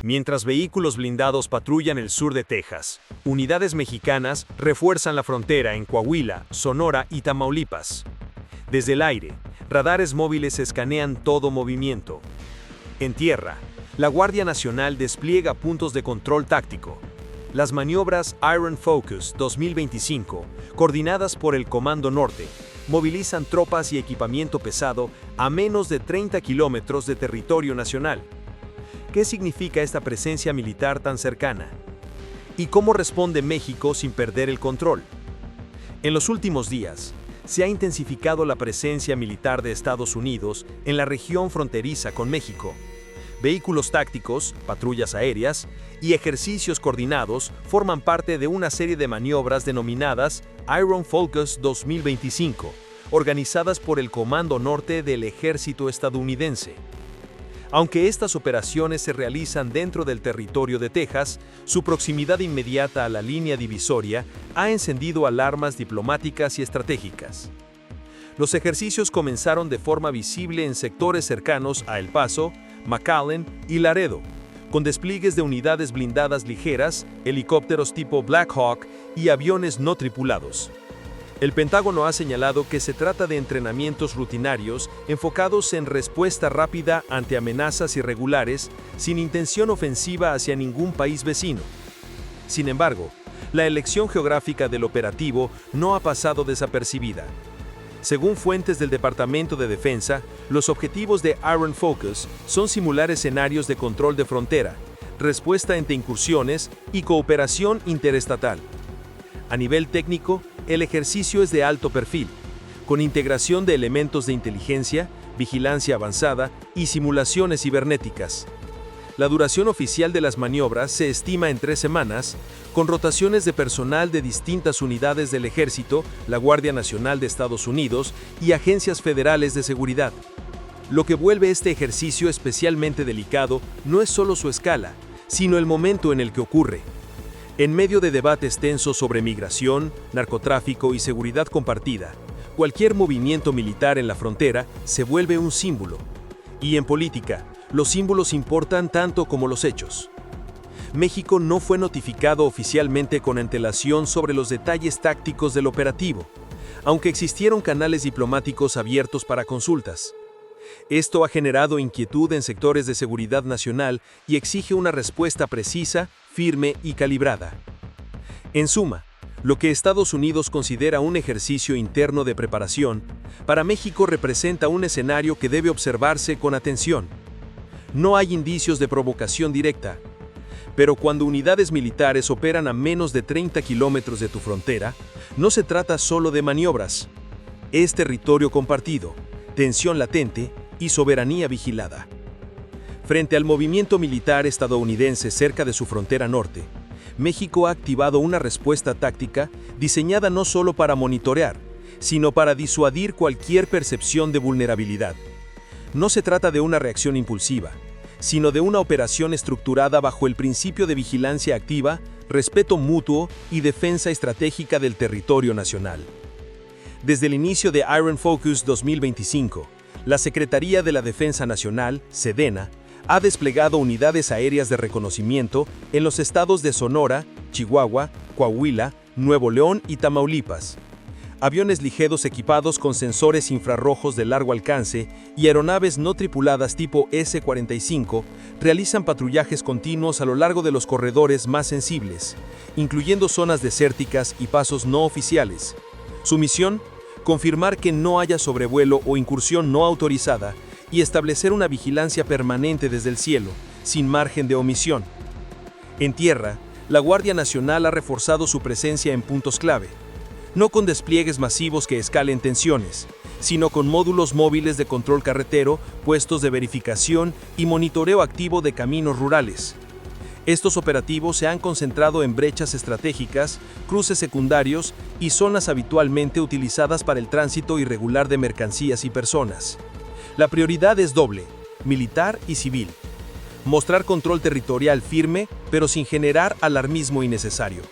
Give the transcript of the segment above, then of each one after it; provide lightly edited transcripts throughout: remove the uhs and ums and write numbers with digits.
Mientras vehículos blindados patrullan el sur de Texas, unidades mexicanas refuerzan la frontera en Coahuila, Sonora y Tamaulipas. Desde el aire, radares móviles escanean todo movimiento. En tierra, la Guardia Nacional despliega puntos de control táctico. Las maniobras Iron Focus 2025, coordinadas por el Comando Norte, movilizan tropas y equipamiento pesado a menos de 30 kilómetros de territorio nacional. ¿Qué significa esta presencia militar tan cercana? ¿Y cómo responde México sin perder el control? En los últimos días, se ha intensificado la presencia militar de Estados Unidos en la región fronteriza con México. Vehículos tácticos, patrullas aéreas y ejercicios coordinados forman parte de una serie de maniobras denominadas Iron Focus 2025, organizadas por el Comando Norte del Ejército estadounidense. Aunque estas operaciones se realizan dentro del territorio de Texas, su proximidad inmediata a la línea divisoria ha encendido alarmas diplomáticas y estratégicas. Los ejercicios comenzaron de forma visible en sectores cercanos a El Paso, McAllen y Laredo, con despliegues de unidades blindadas ligeras, helicópteros tipo Black Hawk y aviones no tripulados. El Pentágono ha señalado que se trata de entrenamientos rutinarios enfocados en respuesta rápida ante amenazas irregulares, sin intención ofensiva hacia ningún país vecino. Sin embargo, la elección geográfica del operativo no ha pasado desapercibida. Según fuentes del Departamento de Defensa, los objetivos de Iron Focus son simular escenarios de control de frontera, respuesta ante incursiones y cooperación interestatal. A nivel técnico, el ejercicio es de alto perfil, con integración de elementos de inteligencia, vigilancia avanzada y simulaciones cibernéticas. La duración oficial de las maniobras se estima en 3 semanas, con rotaciones de personal de distintas unidades del Ejército, la Guardia Nacional de Estados Unidos y agencias federales de seguridad. Lo que vuelve este ejercicio especialmente delicado no es solo su escala, sino el momento en el que ocurre. En medio de debates tensos sobre migración, narcotráfico y seguridad compartida, cualquier movimiento militar en la frontera se vuelve un símbolo. Y en política, los símbolos importan tanto como los hechos. México no fue notificado oficialmente con antelación sobre los detalles tácticos del operativo, aunque existieron canales diplomáticos abiertos para consultas. Esto ha generado inquietud en sectores de seguridad nacional y exige una respuesta precisa, firme y calibrada. En suma, lo que Estados Unidos considera un ejercicio interno de preparación, para México representa un escenario que debe observarse con atención. No hay indicios de provocación directa, pero cuando unidades militares operan a menos de 30 kilómetros de tu frontera, no se trata solo de maniobras. Es territorio compartido, tensión latente y soberanía vigilada. Frente al movimiento militar estadounidense cerca de su frontera norte, México ha activado una respuesta táctica diseñada no solo para monitorear, sino para disuadir cualquier percepción de vulnerabilidad. No se trata de una reacción impulsiva, sino de una operación estructurada bajo el principio de vigilancia activa, respeto mutuo y defensa estratégica del territorio nacional. Desde el inicio de Iron Focus 2025, la Secretaría de la Defensa Nacional, SEDENA, ha desplegado unidades aéreas de reconocimiento en los estados de Sonora, Chihuahua, Coahuila, Nuevo León y Tamaulipas. Aviones ligeros equipados con sensores infrarrojos de largo alcance y aeronaves no tripuladas tipo S-45 realizan patrullajes continuos a lo largo de los corredores más sensibles, incluyendo zonas desérticas y pasos no oficiales. Su misión: confirmar que no haya sobrevuelo o incursión no autorizada y establecer una vigilancia permanente desde el cielo, sin margen de omisión. En tierra, la Guardia Nacional ha reforzado su presencia en puntos clave, no con despliegues masivos que escalen tensiones, sino con módulos móviles de control carretero, puestos de verificación y monitoreo activo de caminos rurales. Estos operativos se han concentrado en brechas estratégicas, cruces secundarios y zonas habitualmente utilizadas para el tránsito irregular de mercancías y personas. La prioridad es doble: militar y civil. Mostrar control territorial firme, pero sin generar alarmismo innecesario.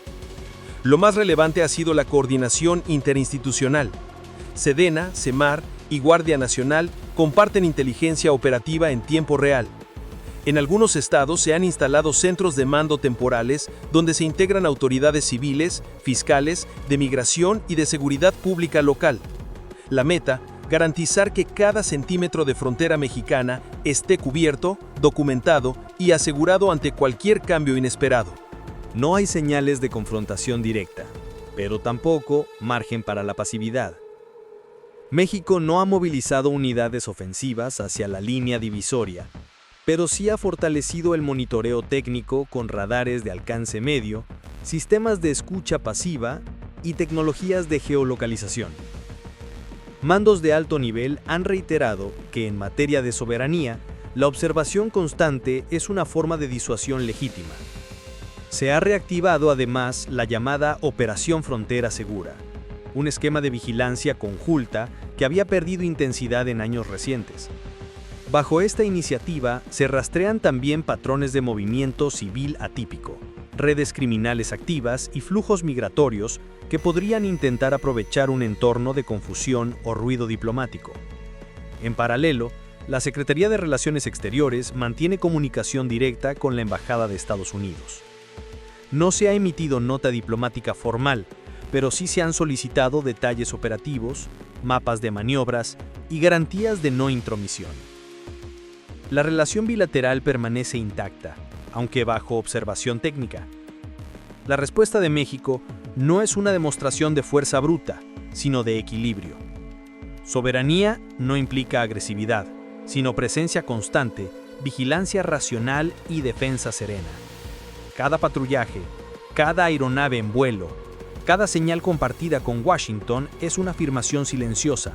Lo más relevante ha sido la coordinación interinstitucional. SEDENA, SEMAR y Guardia Nacional comparten inteligencia operativa en tiempo real. En algunos estados se han instalado centros de mando temporales donde se integran autoridades civiles, fiscales, de migración y de seguridad pública local. La meta, garantizar que cada centímetro de frontera mexicana esté cubierto, documentado y asegurado ante cualquier cambio inesperado. No hay señales de confrontación directa, pero tampoco margen para la pasividad. México no ha movilizado unidades ofensivas hacia la línea divisoria, pero sí ha fortalecido el monitoreo técnico con radares de alcance medio, sistemas de escucha pasiva y tecnologías de geolocalización. Mandos de alto nivel han reiterado que en materia de soberanía, la observación constante es una forma de disuasión legítima. Se ha reactivado además la llamada Operación Frontera Segura, un esquema de vigilancia conjunta que había perdido intensidad en años recientes. Bajo esta iniciativa se rastrean también patrones de movimiento civil atípico, redes criminales activas y flujos migratorios que podrían intentar aprovechar un entorno de confusión o ruido diplomático. En paralelo, la Secretaría de Relaciones Exteriores mantiene comunicación directa con la Embajada de Estados Unidos. No se ha emitido nota diplomática formal, pero sí se han solicitado detalles operativos, mapas de maniobras y garantías de no intromisión. La relación bilateral permanece intacta, aunque bajo observación técnica. La respuesta de México no es una demostración de fuerza bruta, sino de equilibrio. Soberanía no implica agresividad, sino presencia constante, vigilancia racional y defensa serena. Cada patrullaje, cada aeronave en vuelo, cada señal compartida con Washington es una afirmación silenciosa.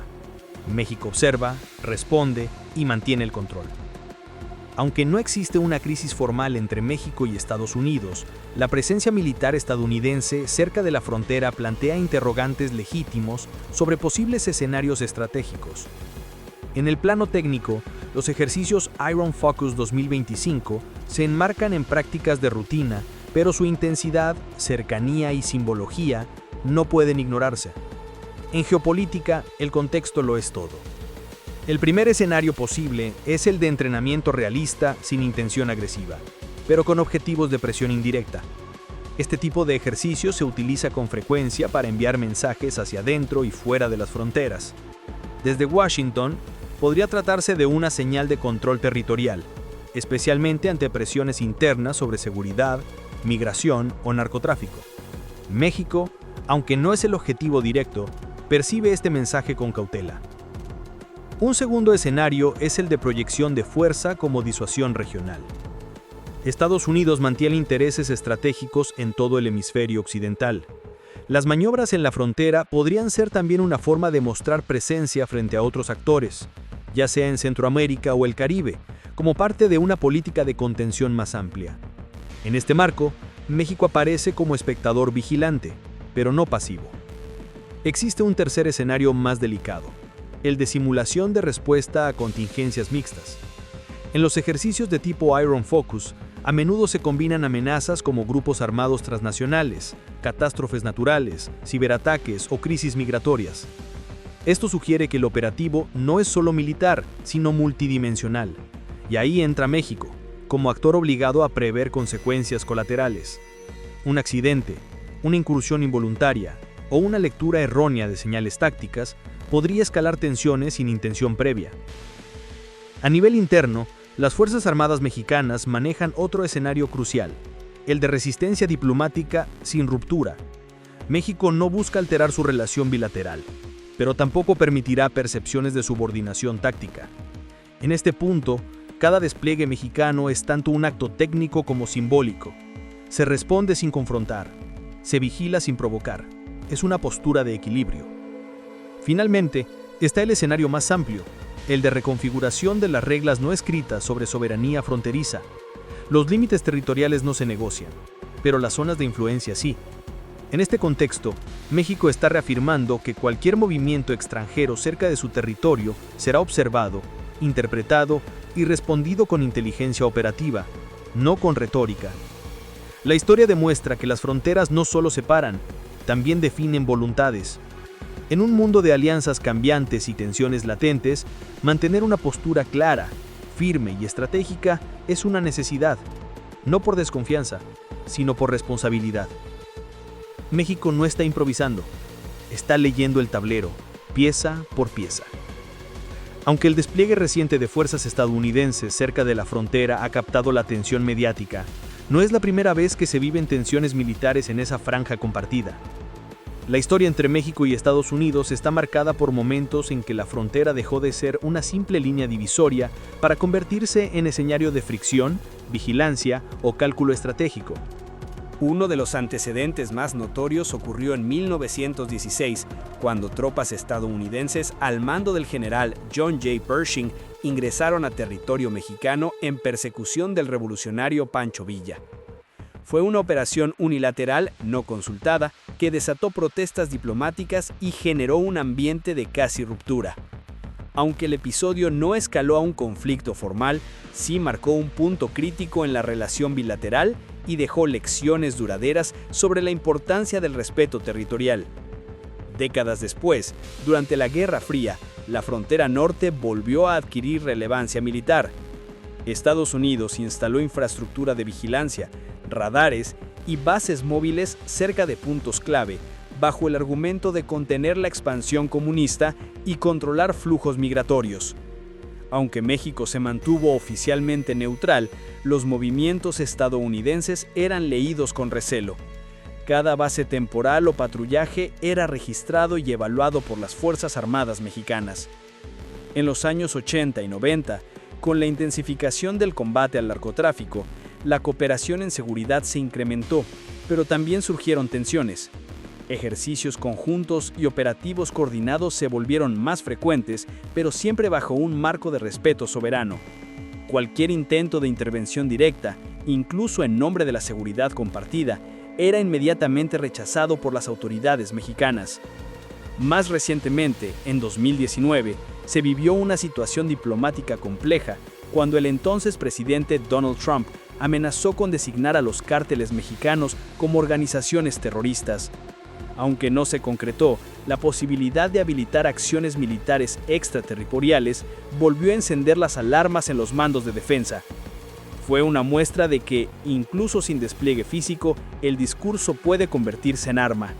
México observa, responde y mantiene el control. Aunque no existe una crisis formal entre México y Estados Unidos, la presencia militar estadounidense cerca de la frontera plantea interrogantes legítimos sobre posibles escenarios estratégicos. En el plano técnico, los ejercicios Iron Focus 2025 se enmarcan en prácticas de rutina, pero su intensidad, cercanía y simbología no pueden ignorarse. En geopolítica, el contexto lo es todo. El primer escenario posible es el de entrenamiento realista sin intención agresiva, pero con objetivos de presión indirecta. Este tipo de ejercicio se utiliza con frecuencia para enviar mensajes hacia dentro y fuera de las fronteras. Desde Washington, podría tratarse de una señal de control territorial, especialmente ante presiones internas sobre seguridad, migración o narcotráfico. México, aunque no es el objetivo directo, percibe este mensaje con cautela. Un segundo escenario es el de proyección de fuerza como disuasión regional. Estados Unidos mantiene intereses estratégicos en todo el hemisferio occidental. Las maniobras en la frontera podrían ser también una forma de mostrar presencia frente a otros actores, ya sea en Centroamérica o el Caribe, como parte de una política de contención más amplia. En este marco, México aparece como espectador vigilante, pero no pasivo. Existe un tercer escenario más delicado, el de simulación de respuesta a contingencias mixtas. En los ejercicios de tipo Iron Focus, a menudo se combinan amenazas como grupos armados transnacionales, catástrofes naturales, ciberataques o crisis migratorias. Esto sugiere que el operativo no es solo militar, sino multidimensional. Y ahí entra México, como actor obligado a prever consecuencias colaterales. Un accidente, una incursión involuntaria o una lectura errónea de señales tácticas podría escalar tensiones sin intención previa. A nivel interno, las Fuerzas Armadas mexicanas manejan otro escenario crucial, el de resistencia diplomática sin ruptura. México no busca alterar su relación bilateral, pero tampoco permitirá percepciones de subordinación táctica. En este punto, cada despliegue mexicano es tanto un acto técnico como simbólico. Se responde sin confrontar, se vigila sin provocar. Es una postura de equilibrio. Finalmente, está el escenario más amplio, el de reconfiguración de las reglas no escritas sobre soberanía fronteriza. Los límites territoriales no se negocian, pero las zonas de influencia sí. En este contexto, México está reafirmando que cualquier movimiento extranjero cerca de su territorio será observado, interpretado y respondido con inteligencia operativa, no con retórica. La historia demuestra que las fronteras no solo separan, también definen voluntades. En un mundo de alianzas cambiantes y tensiones latentes, mantener una postura clara, firme y estratégica es una necesidad, no por desconfianza, sino por responsabilidad. México no está improvisando, está leyendo el tablero, pieza por pieza. Aunque el despliegue reciente de fuerzas estadounidenses cerca de la frontera ha captado la atención mediática, no es la primera vez que se viven tensiones militares en esa franja compartida. La historia entre México y Estados Unidos está marcada por momentos en que la frontera dejó de ser una simple línea divisoria para convertirse en escenario de fricción, vigilancia o cálculo estratégico. Uno de los antecedentes más notorios ocurrió en 1916, cuando tropas estadounidenses al mando del general John J. Pershing ingresaron a territorio mexicano en persecución del revolucionario Pancho Villa. Fue una operación unilateral, no consultada, que desató protestas diplomáticas y generó un ambiente de casi ruptura. Aunque el episodio no escaló a un conflicto formal, sí marcó un punto crítico en la relación bilateral y dejó lecciones duraderas sobre la importancia del respeto territorial. Décadas después, durante la Guerra Fría, la frontera norte volvió a adquirir relevancia militar. Estados Unidos instaló infraestructura de vigilancia, radares y bases móviles cerca de puntos clave, bajo el argumento de contener la expansión comunista y controlar flujos migratorios. Aunque México se mantuvo oficialmente neutral, los movimientos estadounidenses eran leídos con recelo. Cada base temporal o patrullaje era registrado y evaluado por las Fuerzas Armadas mexicanas. En los años 80 y 90, con la intensificación del combate al narcotráfico, la cooperación en seguridad se incrementó, pero también surgieron tensiones. Ejercicios conjuntos y operativos coordinados se volvieron más frecuentes, pero siempre bajo un marco de respeto soberano. Cualquier intento de intervención directa, incluso en nombre de la seguridad compartida, era inmediatamente rechazado por las autoridades mexicanas. Más recientemente, en 2019, se vivió una situación diplomática compleja cuando el entonces presidente Donald Trump amenazó con designar a los cárteles mexicanos como organizaciones terroristas. Aunque no se concretó, la posibilidad de habilitar acciones militares extraterritoriales volvió a encender las alarmas en los mandos de defensa. Fue una muestra de que, incluso sin despliegue físico, el discurso puede convertirse en arma.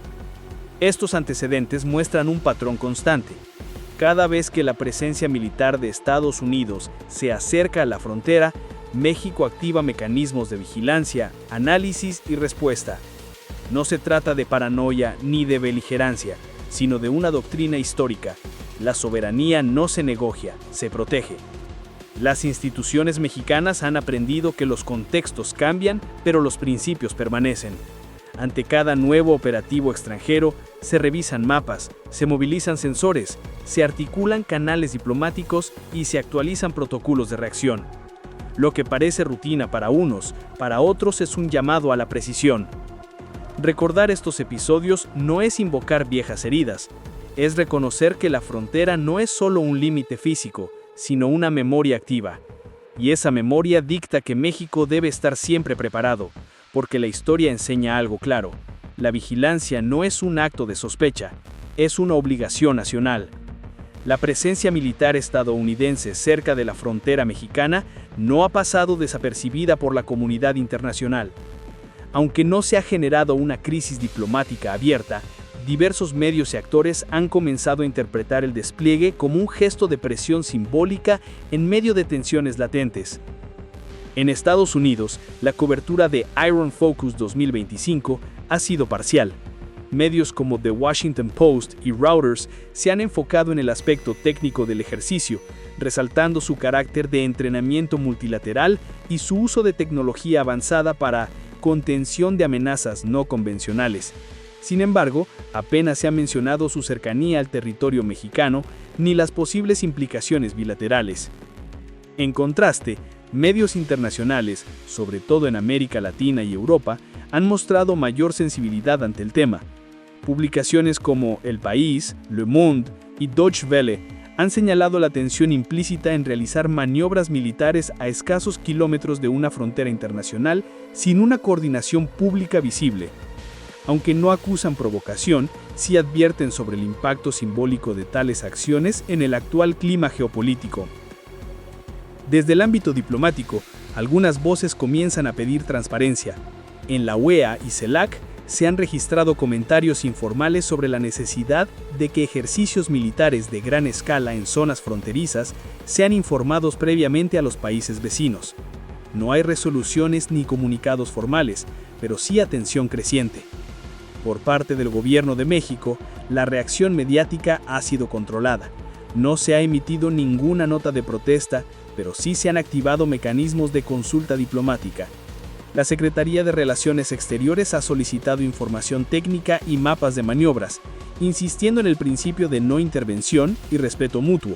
Estos antecedentes muestran un patrón constante. Cada vez que la presencia militar de Estados Unidos se acerca a la frontera, México activa mecanismos de vigilancia, análisis y respuesta. No se trata de paranoia ni de beligerancia, sino de una doctrina histórica. La soberanía no se negocia, se protege. Las instituciones mexicanas han aprendido que los contextos cambian, pero los principios permanecen. Ante cada nuevo operativo extranjero, se revisan mapas, se movilizan sensores, se articulan canales diplomáticos y se actualizan protocolos de reacción. Lo que parece rutina para unos, para otros es un llamado a la precisión. Recordar estos episodios no es invocar viejas heridas, es reconocer que la frontera no es solo un límite físico, sino una memoria activa. Y esa memoria dicta que México debe estar siempre preparado, porque la historia enseña algo claro. La vigilancia no es un acto de sospecha, es una obligación nacional. La presencia militar estadounidense cerca de la frontera mexicana no ha pasado desapercibida por la comunidad internacional. Aunque no se ha generado una crisis diplomática abierta, diversos medios y actores han comenzado a interpretar el despliegue como un gesto de presión simbólica en medio de tensiones latentes. En Estados Unidos, la cobertura de Iron Focus 2025 ha sido parcial. Medios como The Washington Post y Reuters se han enfocado en el aspecto técnico del ejercicio, resaltando su carácter de entrenamiento multilateral y su uso de tecnología avanzada para contención de amenazas no convencionales. Sin embargo, apenas se ha mencionado su cercanía al territorio mexicano ni las posibles implicaciones bilaterales. En contraste, medios internacionales, sobre todo en América Latina y Europa, han mostrado mayor sensibilidad ante el tema. Publicaciones como El País, Le Monde y Deutsche Welle han señalado la tensión implícita en realizar maniobras militares a escasos kilómetros de una frontera internacional sin una coordinación pública visible. Aunque no acusan provocación, sí advierten sobre el impacto simbólico de tales acciones en el actual clima geopolítico. Desde el ámbito diplomático, algunas voces comienzan a pedir transparencia. En la OEA y CELAC se han registrado comentarios informales sobre la necesidad de que ejercicios militares de gran escala en zonas fronterizas sean informados previamente a los países vecinos. No hay resoluciones ni comunicados formales, pero sí atención creciente. Por parte del Gobierno de México, la reacción mediática ha sido controlada. No se ha emitido ninguna nota de protesta, pero sí se han activado mecanismos de consulta diplomática. La Secretaría de Relaciones Exteriores ha solicitado información técnica y mapas de maniobras, insistiendo en el principio de no intervención y respeto mutuo.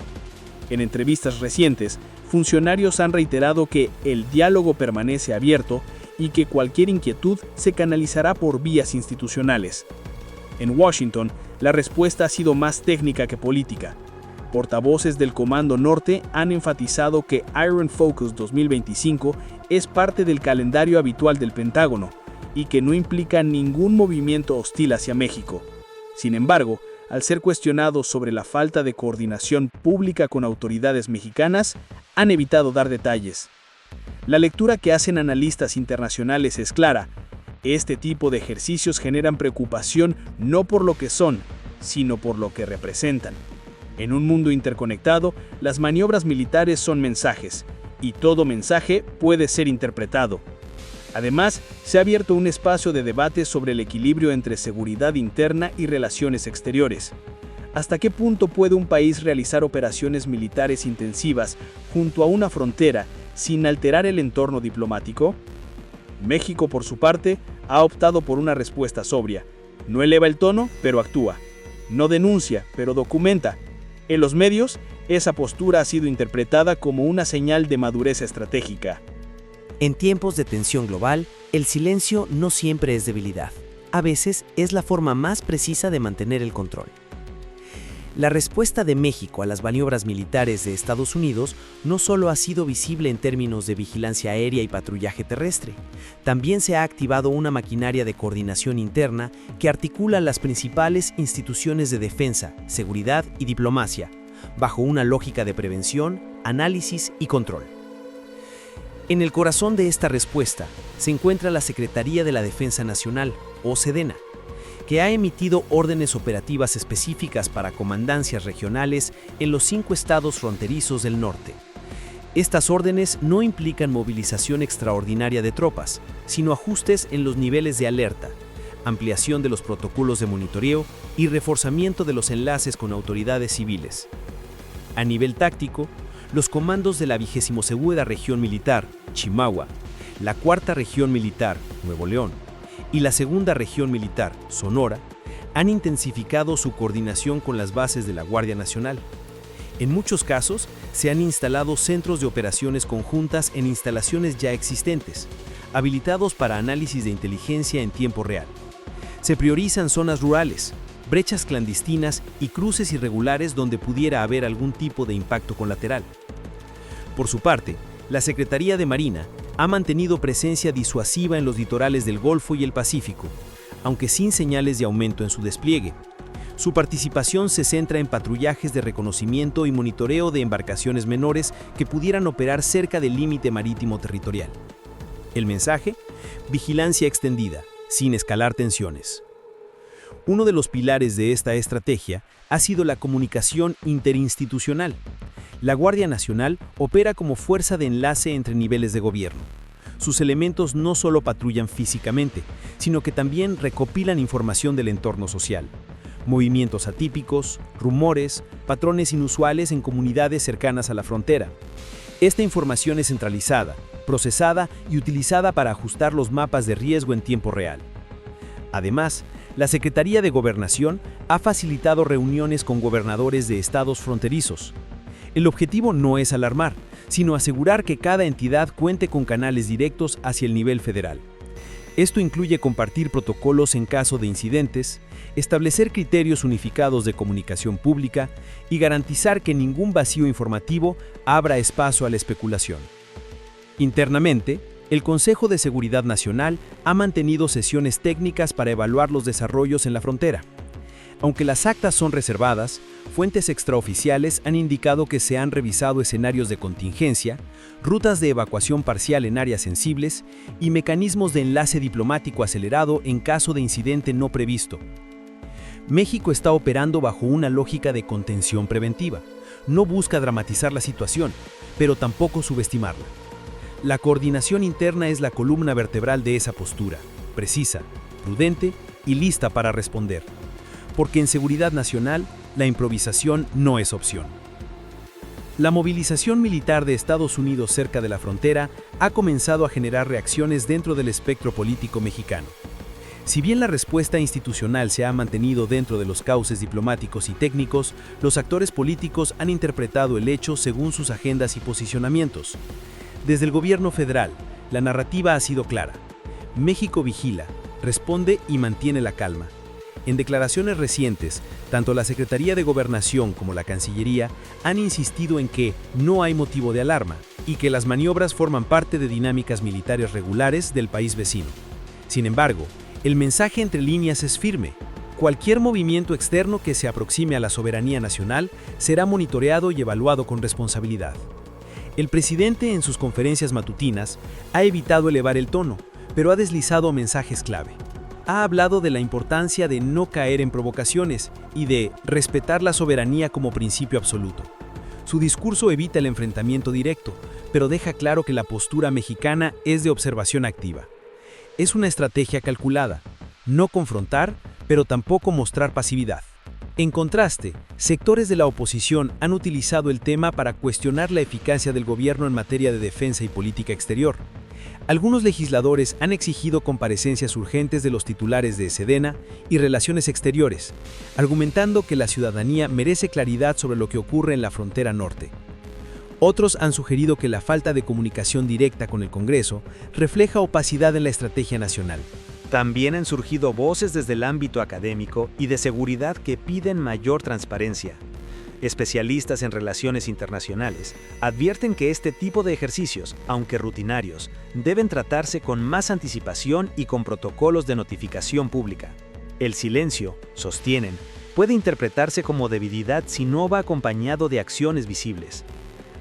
En entrevistas recientes, funcionarios han reiterado que el diálogo permanece abierto y que cualquier inquietud se canalizará por vías institucionales. En Washington, la respuesta ha sido más técnica que política. Portavoces del Comando Norte han enfatizado que Iron Focus 2025 es parte del calendario habitual del Pentágono y que no implica ningún movimiento hostil hacia México. Sin embargo, al ser cuestionados sobre la falta de coordinación pública con autoridades mexicanas, han evitado dar detalles. La lectura que hacen analistas internacionales es clara. Este tipo de ejercicios generan preocupación no por lo que son, sino por lo que representan. En un mundo interconectado, las maniobras militares son mensajes, y todo mensaje puede ser interpretado. Además, se ha abierto un espacio de debate sobre el equilibrio entre seguridad interna y relaciones exteriores. ¿Hasta qué punto puede un país realizar operaciones militares intensivas junto a una frontera sin alterar el entorno diplomático? México, por su parte, ha optado por una respuesta sobria. No eleva el tono, pero actúa. No denuncia, pero documenta. En los medios, esa postura ha sido interpretada como una señal de madurez estratégica. En tiempos de tensión global, el silencio no siempre es debilidad. A veces es la forma más precisa de mantener el control. La respuesta de México a las maniobras militares de Estados Unidos no solo ha sido visible en términos de vigilancia aérea y patrullaje terrestre, también se ha activado una maquinaria de coordinación interna que articula las principales instituciones de defensa, seguridad y diplomacia, bajo una lógica de prevención, análisis y control. En el corazón de esta respuesta se encuentra la Secretaría de la Defensa Nacional, o SEDENA, que ha emitido órdenes operativas específicas para comandancias regionales en los 5 estados fronterizos del norte. Estas órdenes no implican movilización extraordinaria de tropas, sino ajustes en los niveles de alerta, ampliación de los protocolos de monitoreo y reforzamiento de los enlaces con autoridades civiles. A nivel táctico, los comandos de la 22ª Región Militar, Chihuahua, la 4ª Región Militar, Nuevo León, y la 2ª Región Militar, Sonora, han intensificado su coordinación con las bases de la Guardia Nacional. En muchos casos, se han instalado centros de operaciones conjuntas en instalaciones ya existentes, habilitados para análisis de inteligencia en tiempo real. Se priorizan zonas rurales, brechas clandestinas y cruces irregulares donde pudiera haber algún tipo de impacto colateral. Por su parte, la Secretaría de Marina ha mantenido presencia disuasiva en los litorales del Golfo y el Pacífico, aunque sin señales de aumento en su despliegue. Su participación se centra en patrullajes de reconocimiento y monitoreo de embarcaciones menores que pudieran operar cerca del límite marítimo territorial. El mensaje: vigilancia extendida, sin escalar tensiones. Uno de los pilares de esta estrategia ha sido la comunicación interinstitucional. La Guardia Nacional opera como fuerza de enlace entre niveles de gobierno. Sus elementos no solo patrullan físicamente, sino que también recopilan información del entorno social. Movimientos atípicos, rumores, patrones inusuales en comunidades cercanas a la frontera. Esta información es centralizada, procesada y utilizada para ajustar los mapas de riesgo en tiempo real. Además, la Secretaría de Gobernación ha facilitado reuniones con gobernadores de estados fronterizos. El objetivo no es alarmar, sino asegurar que cada entidad cuente con canales directos hacia el nivel federal. Esto incluye compartir protocolos en caso de incidentes, establecer criterios unificados de comunicación pública y garantizar que ningún vacío informativo abra espacio a la especulación. Internamente, el Consejo de Seguridad Nacional ha mantenido sesiones técnicas para evaluar los desarrollos en la frontera. Aunque las actas son reservadas, fuentes extraoficiales han indicado que se han revisado escenarios de contingencia, rutas de evacuación parcial en áreas sensibles y mecanismos de enlace diplomático acelerado en caso de incidente no previsto. México está operando bajo una lógica de contención preventiva. No busca dramatizar la situación, pero tampoco subestimarla. La coordinación interna es la columna vertebral de esa postura, precisa, prudente y lista para responder. Porque en seguridad nacional, la improvisación no es opción. La movilización militar de Estados Unidos cerca de la frontera ha comenzado a generar reacciones dentro del espectro político mexicano. Si bien la respuesta institucional se ha mantenido dentro de los cauces diplomáticos y técnicos, los actores políticos han interpretado el hecho según sus agendas y posicionamientos. Desde el gobierno federal, la narrativa ha sido clara. México vigila, responde y mantiene la calma. En declaraciones recientes, tanto la Secretaría de Gobernación como la Cancillería han insistido en que no hay motivo de alarma y que las maniobras forman parte de dinámicas militares regulares del país vecino. Sin embargo, el mensaje entre líneas es firme. Cualquier movimiento externo que se aproxime a la soberanía nacional será monitoreado y evaluado con responsabilidad. El presidente en sus conferencias matutinas ha evitado elevar el tono, pero ha deslizado mensajes clave. Ha hablado de la importancia de no caer en provocaciones y de respetar la soberanía como principio absoluto. Su discurso evita el enfrentamiento directo, pero deja claro que la postura mexicana es de observación activa. Es una estrategia calculada, no confrontar, pero tampoco mostrar pasividad. En contraste, sectores de la oposición han utilizado el tema para cuestionar la eficacia del gobierno en materia de defensa y política exterior. Algunos legisladores han exigido comparecencias urgentes de los titulares de Sedena y Relaciones Exteriores, argumentando que la ciudadanía merece claridad sobre lo que ocurre en la frontera norte. Otros han sugerido que la falta de comunicación directa con el Congreso refleja opacidad en la estrategia nacional. También han surgido voces desde el ámbito académico y de seguridad que piden mayor transparencia. Especialistas en relaciones internacionales advierten que este tipo de ejercicios, aunque rutinarios, deben tratarse con más anticipación y con protocolos de notificación pública. El silencio, sostienen, puede interpretarse como debilidad si no va acompañado de acciones visibles.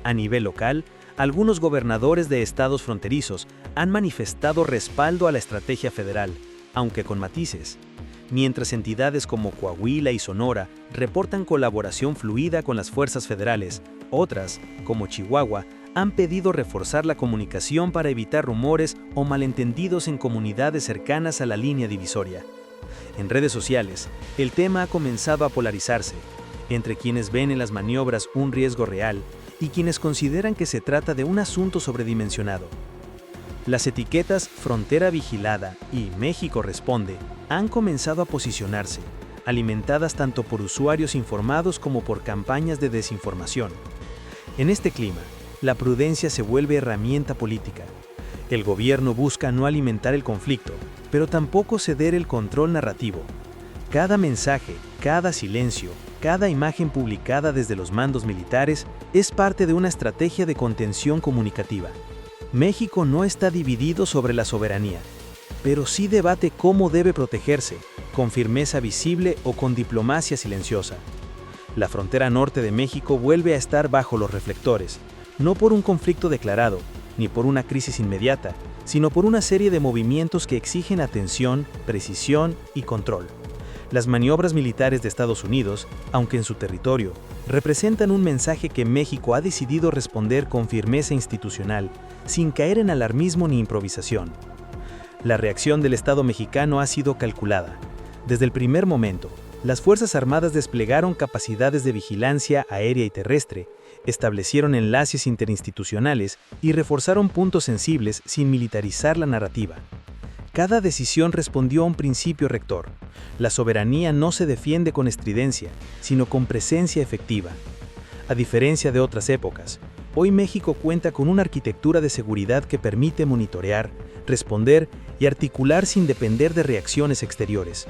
A nivel local, algunos gobernadores de estados fronterizos han manifestado respaldo a la estrategia federal, aunque con matices, mientras entidades como Coahuila y Sonora reportan colaboración fluida con las fuerzas federales. Otras, como Chihuahua, han pedido reforzar la comunicación para evitar rumores o malentendidos en comunidades cercanas a la línea divisoria. En redes sociales, el tema ha comenzado a polarizarse, entre quienes ven en las maniobras un riesgo real y quienes consideran que se trata de un asunto sobredimensionado. Las etiquetas Frontera Vigilada y México Responde han comenzado a posicionarse, alimentadas tanto por usuarios informados como por campañas de desinformación. En este clima, la prudencia se vuelve herramienta política. El gobierno busca no alimentar el conflicto, pero tampoco ceder el control narrativo. Cada mensaje, cada silencio, cada imagen publicada desde los mandos militares es parte de una estrategia de contención comunicativa. México no está dividido sobre la soberanía, pero sí debate cómo debe protegerse, con firmeza visible o con diplomacia silenciosa. La frontera norte de México vuelve a estar bajo los reflectores, no por un conflicto declarado, ni por una crisis inmediata, sino por una serie de movimientos que exigen atención, precisión y control. Las maniobras militares de Estados Unidos, aunque en su territorio, representan un mensaje que México ha decidido responder con firmeza institucional, sin caer en alarmismo ni improvisación. La reacción del Estado mexicano ha sido calculada. Desde el primer momento, las Fuerzas Armadas desplegaron capacidades de vigilancia aérea y terrestre, establecieron enlaces interinstitucionales y reforzaron puntos sensibles sin militarizar la narrativa. Cada decisión respondió a un principio rector. La soberanía no se defiende con estridencia, sino con presencia efectiva. A diferencia de otras épocas, hoy México cuenta con una arquitectura de seguridad que permite monitorear, responder y articular sin depender de reacciones exteriores.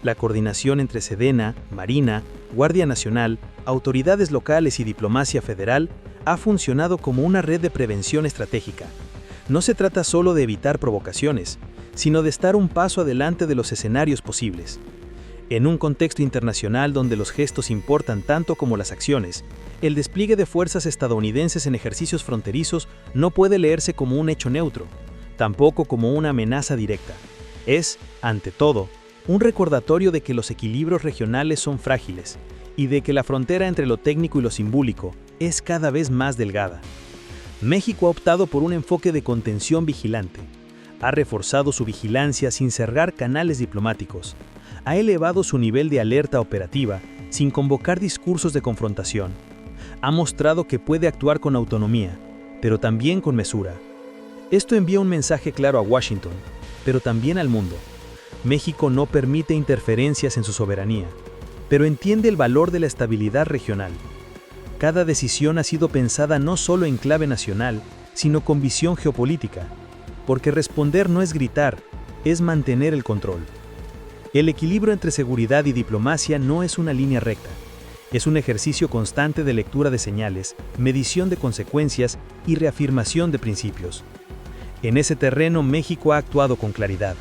La coordinación entre Sedena, Marina, Guardia Nacional, autoridades locales y diplomacia federal ha funcionado como una red de prevención estratégica. No se trata solo de evitar provocaciones, sino de estar un paso adelante de los escenarios posibles. En un contexto internacional donde los gestos importan tanto como las acciones, el despliegue de fuerzas estadounidenses en ejercicios fronterizos no puede leerse como un hecho neutro, tampoco como una amenaza directa. Es, ante todo, un recordatorio de que los equilibrios regionales son frágiles y de que la frontera entre lo técnico y lo simbólico es cada vez más delgada. México ha optado por un enfoque de contención vigilante. Ha reforzado su vigilancia sin cerrar canales diplomáticos. Ha elevado su nivel de alerta operativa sin convocar discursos de confrontación. Ha mostrado que puede actuar con autonomía, pero también con mesura. Esto envía un mensaje claro a Washington, pero también al mundo. México no permite interferencias en su soberanía, pero entiende el valor de la estabilidad regional. Cada decisión ha sido pensada no solo en clave nacional, sino con visión geopolítica, porque responder no es gritar, es mantener el control. El equilibrio entre seguridad y diplomacia no es una línea recta. Es un ejercicio constante de lectura de señales, medición de consecuencias y reafirmación de principios. En ese terreno México ha actuado con claridad.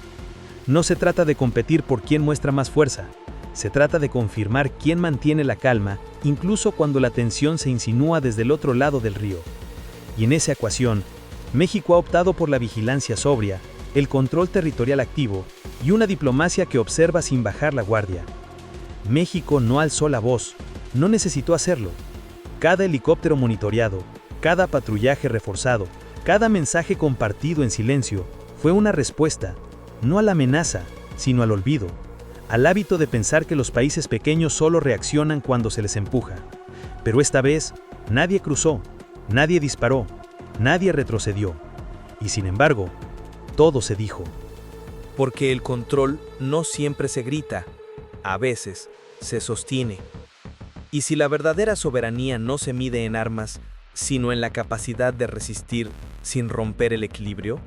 No se trata de competir por quién muestra más fuerza, se trata de confirmar quién mantiene la calma, incluso cuando la tensión se insinúa desde el otro lado del río. Y en esa ecuación, México ha optado por la vigilancia sobria, el control territorial activo y una diplomacia que observa sin bajar la guardia. México no alzó la voz, no necesitó hacerlo. Cada helicóptero monitoreado, cada patrullaje reforzado, cada mensaje compartido en silencio fue una respuesta, no a la amenaza, sino al olvido, al hábito de pensar que los países pequeños solo reaccionan cuando se les empuja. Pero esta vez, nadie cruzó, nadie disparó, nadie retrocedió. Y sin embargo, todo se dijo. Porque el control no siempre se grita, a veces se sostiene. Y si la verdadera soberanía no se mide en armas, sino en la capacidad de resistir sin romper el equilibrio,